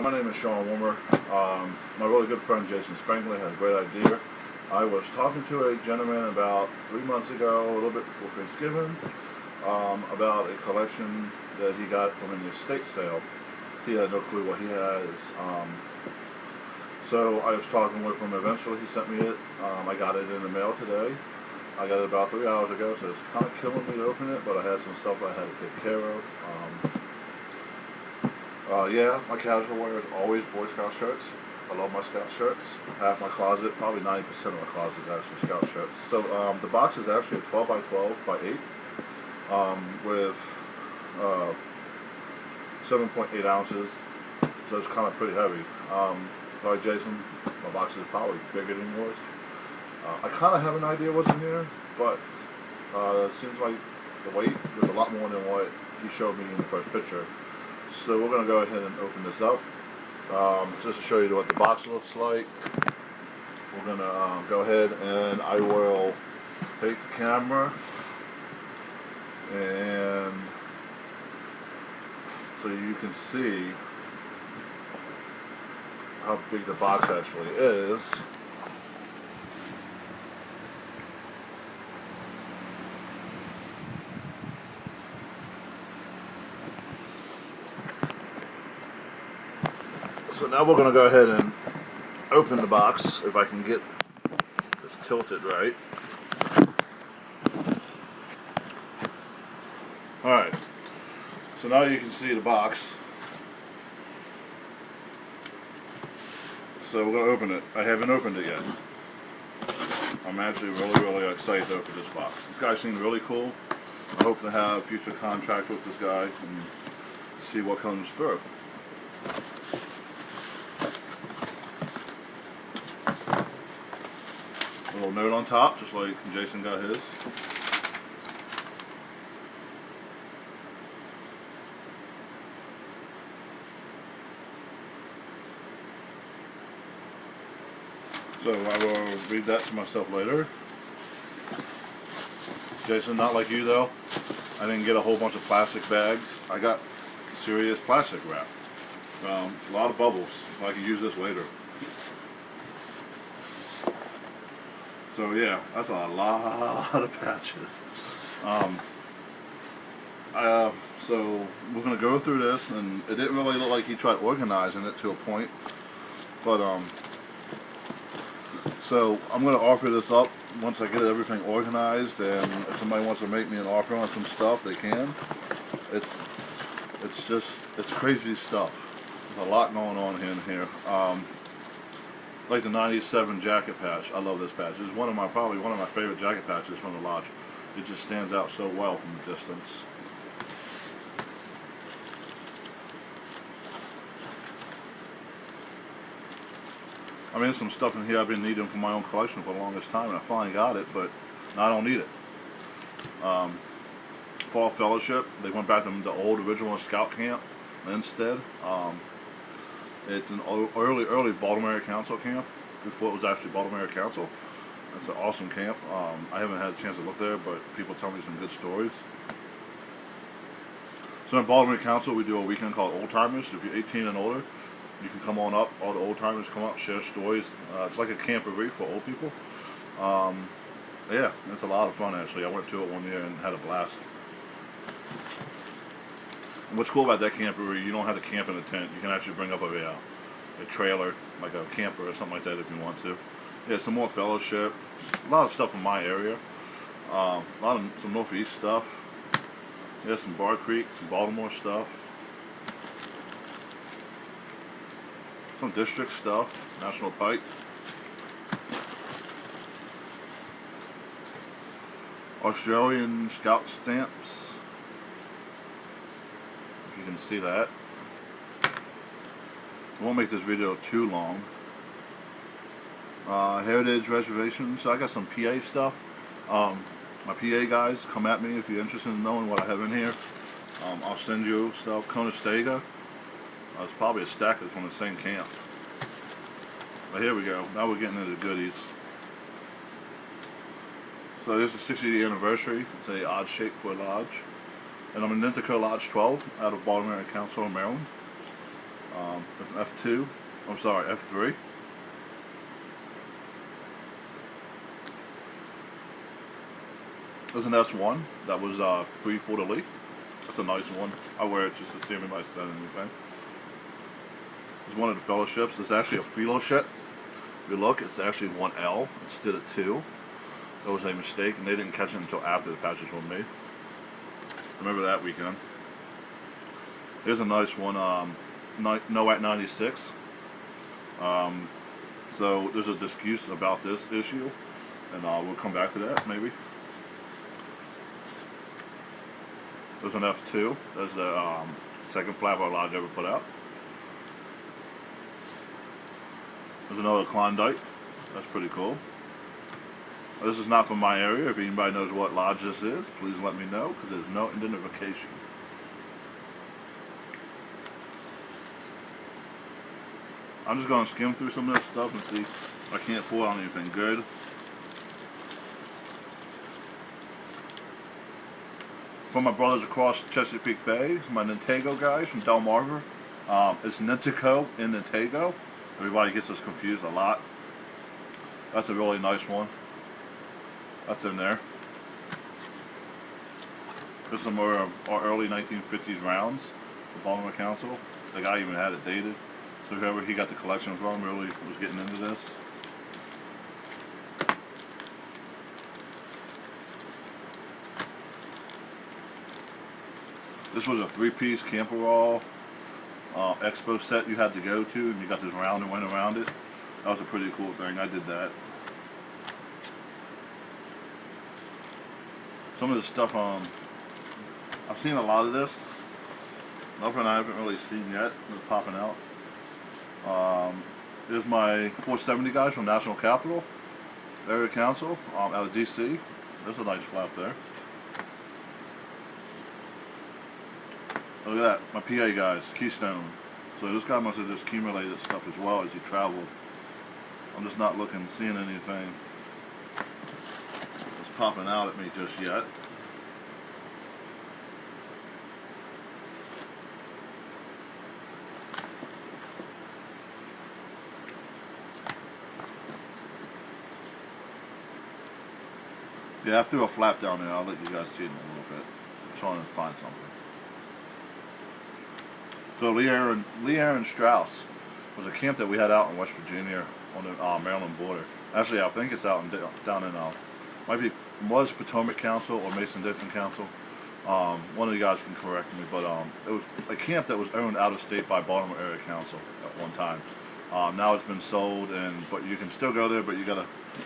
My name is Sean Woomer. My really good friend Jason Sprangley had a great idea. I was talking to a gentleman about 3 months ago, a little bit before Thanksgiving, about a collection that he got from an estate sale. He had no clue what he has. So I was talking with him. Eventually he sent me it. I got it in the mail today. I got it about 3 hours ago, so it's kind of killing me to open it, but I had some stuff I had to take care of. Yeah, my casual wear is always Boy Scout shirts. I love my Scout shirts. Half my closet, probably 90% of my closet is actually Scout shirts. So the box is actually a 12 by 12 by 8 with 7.8 ounces, so it's kind of pretty heavy. Sorry Jason, my box is probably bigger than yours. I kind of have an idea what's in here, but it seems like the weight, there's a lot more than what he showed me in the first picture. So we're going to go ahead and open this up. Just to show you what the box looks like. We're going to go ahead and I will take the camera and so you can see how big the box actually is. So now we're going to go ahead and open the box, if I can get this tilted right. Alright, so now you can see the box. So we're going to open it. I haven't opened it yet. I'm actually really excited to open this box. This guy seemed really cool. I hope to have a future contract with this guy and see what comes through. A little note on top, just like Jason got his. So I will read that to myself later. Jason, not like you though. I didn't get a whole bunch of plastic bags. I got serious plastic wrap. A lot of bubbles, so I can use this later. So yeah, that's a lot of patches. So we're gonna go through this, and it didn't really look like he tried organizing it to a point, but so I'm gonna offer this up once I get everything organized, and if somebody wants to make me an offer on some stuff, they can. It's crazy stuff. There's a lot going on in here. Like the 97 jacket patch. I love this patch. It's probably one of my favorite jacket patches from the Lodge. It just stands out so well from the distance. I mean, there's some stuff in here I've been needing for my own collection for the longest time, and I finally got it, but now I don't need it. Fall Fellowship. They went back to the old original Scout camp instead. It's an early Baltimore Council camp, before it was actually Baltimore Council. It's an awesome camp. I haven't had a chance to look there, but people tell me some good stories. So in Baltimore Council, we do a weekend called Old Timers. If you're 18 and older, you can come on up. All the old timers come up, share stories. It's like a camporee for old people. Yeah, it's a lot of fun actually. I went to it one year and had a blast. What's cool about that camporee, you don't have to camp in a tent. You can actually bring up a trailer, like a camper or something like that if you want to. Yeah, some more fellowship. A lot of stuff in my area. Some Northeast stuff. Yeah, some Bar Creek, some Baltimore stuff. Some district stuff. National Pike. Australian Scout stamps. You can see that. I won't make this video too long. Heritage reservations. So I got some PA stuff. My PA guys, come at me if you're interested in knowing what I have in here. I'll send you stuff. Conestoga. It's probably a stack that's from the same camp. But here we go. Now we're getting into the goodies. So this is the 60th anniversary. It's a odd shape for a lodge. And I'm in Nintico Lodge 12 out of Baltimore Council, Maryland. There's an F2. I'm sorry, F3. There's an S1 that was pre for the leak. That's a nice one. I wear it just to see anybody said anything. It's one of the fellowships. It's actually a fellowship. If you look, it's actually one L instead of two. That was a mistake, and they didn't catch it until after the patches were made. Remember that weekend. Here's a nice one. NOAC 96. So there's a dispute about this issue, and we'll come back to that maybe. There's an F2. That's the second flap our lodge ever put out. There's another Klondike. That's pretty cool. This is not from my area. If anybody knows what lodge this is, please let me know, because there's no identification. I'm just going to skim through some of this stuff and see if I can't pull out anything good. From my brothers across Chesapeake Bay, my Nintendo guys from Delmarva. It's Nintico in Nintendo. Everybody gets us confused a lot. That's a really nice one. That's in there. This is some more our early 1950s rounds, the Baltimore Council. The guy even had it dated. So whoever he got the collection from really was getting into this. This was a three-piece Camperall expo set you had to go to, and you got this round and went around it. That was a pretty cool thing. I did that. Some of the stuff I've seen a lot of this. Nothing I haven't really seen yet that's popping out. Here's my 470 guys from National Capital Area Council out of DC. There's a nice flap there. Look at that, my PA guys, Keystone. So this guy must have just accumulated stuff as well as he traveled. I'm just not seeing anything that's popping out at me just yet. Yeah, I threw a flap down there. I'll let you guys see it in a little bit. I'm trying to find something. So Lee Aaron Strauss was a camp that we had out in West Virginia on the Maryland border. Actually, I think it's out down in was Potomac Council or Mason-Dixon Council. One of you guys can correct me, but it was a camp that was owned out of state by Baltimore Area Council at one time. Now it's been sold, but you can still go there, but you got to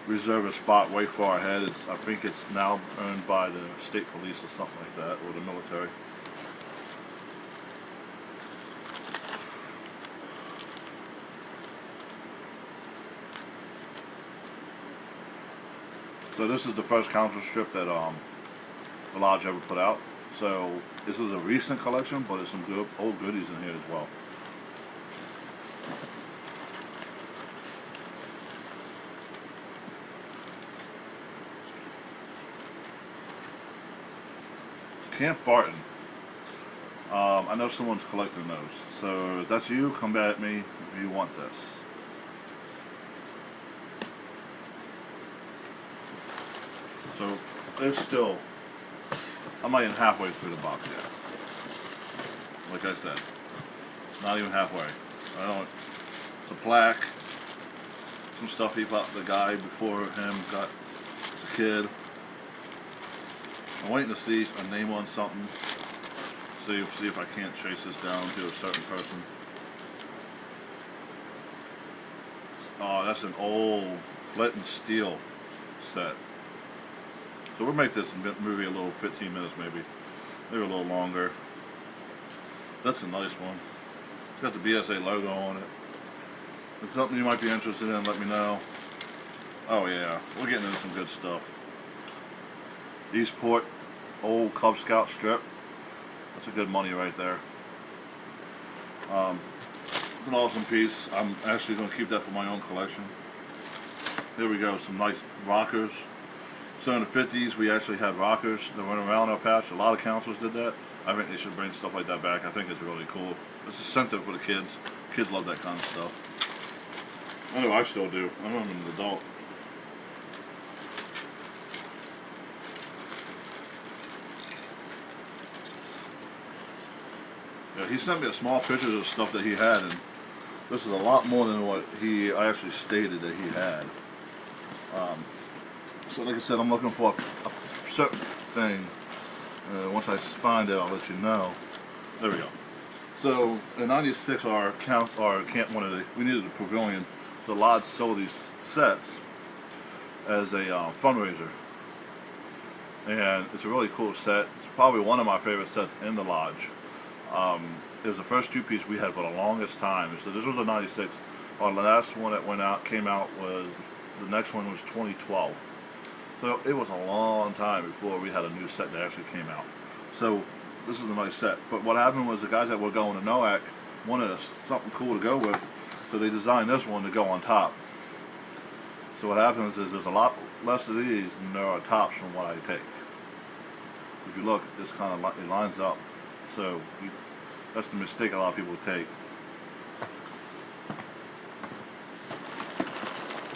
reserve a spot way far ahead. I think it's now owned by the state police or something like that, or the military. So this is the first council strip that the lodge ever put out. So this is a recent collection, but there's some good old goodies in here as well. Camp Barton. I know someone's collecting those. So if that's you, come at me if you want this. So it's still, I'm not even halfway through the box yet. Like I said, not even halfway. It's a plaque, some stuff he bought the guy before him got as a kid. I'm waiting to see a name on something. See if I can't trace this down to a certain person. Oh, that's an old Flint and Steel set. So we'll make this movie a little 15 minutes maybe a little longer. That's a nice one. It's got the BSA logo on it. If it's something you might be interested in, let me know. Oh yeah, we're getting into some good stuff. Eastport, old Cub Scout strip. That's a good money right there. It's an awesome piece. I'm actually going to keep that for my own collection. Here we go, some nice rockers. So in the 50s, we actually had rockers that went around our patch. A lot of councils did that. I think they should bring stuff like that back. I think it's really cool. It's incentive for the kids. Kids love that kind of stuff. I know I still do. I know I'm an adult. Yeah, he sent me a small pictures of stuff that he had, and this is a lot more than what he actually stated that he had. So like I said, I'm looking for a certain thing. Once I find it, I'll let you know. There we go. So in '96, our camp we needed a pavilion, so the lodge sold these sets as a fundraiser, and it's a really cool set. It's probably one of my favorite sets in the lodge. It was the first two-piece we had for the longest time. So this was a '96. Our last one that came out was, the next one was 2012. So it was a long time before we had a new set that actually came out. So this is a nice set. But what happened was the guys that were going to NOAC wanted something cool to go with, so they designed this one to go on top. So what happens is there's a lot less of these than there are tops from what I take. If you look, this kind of it lines up. So that's the mistake a lot of people take.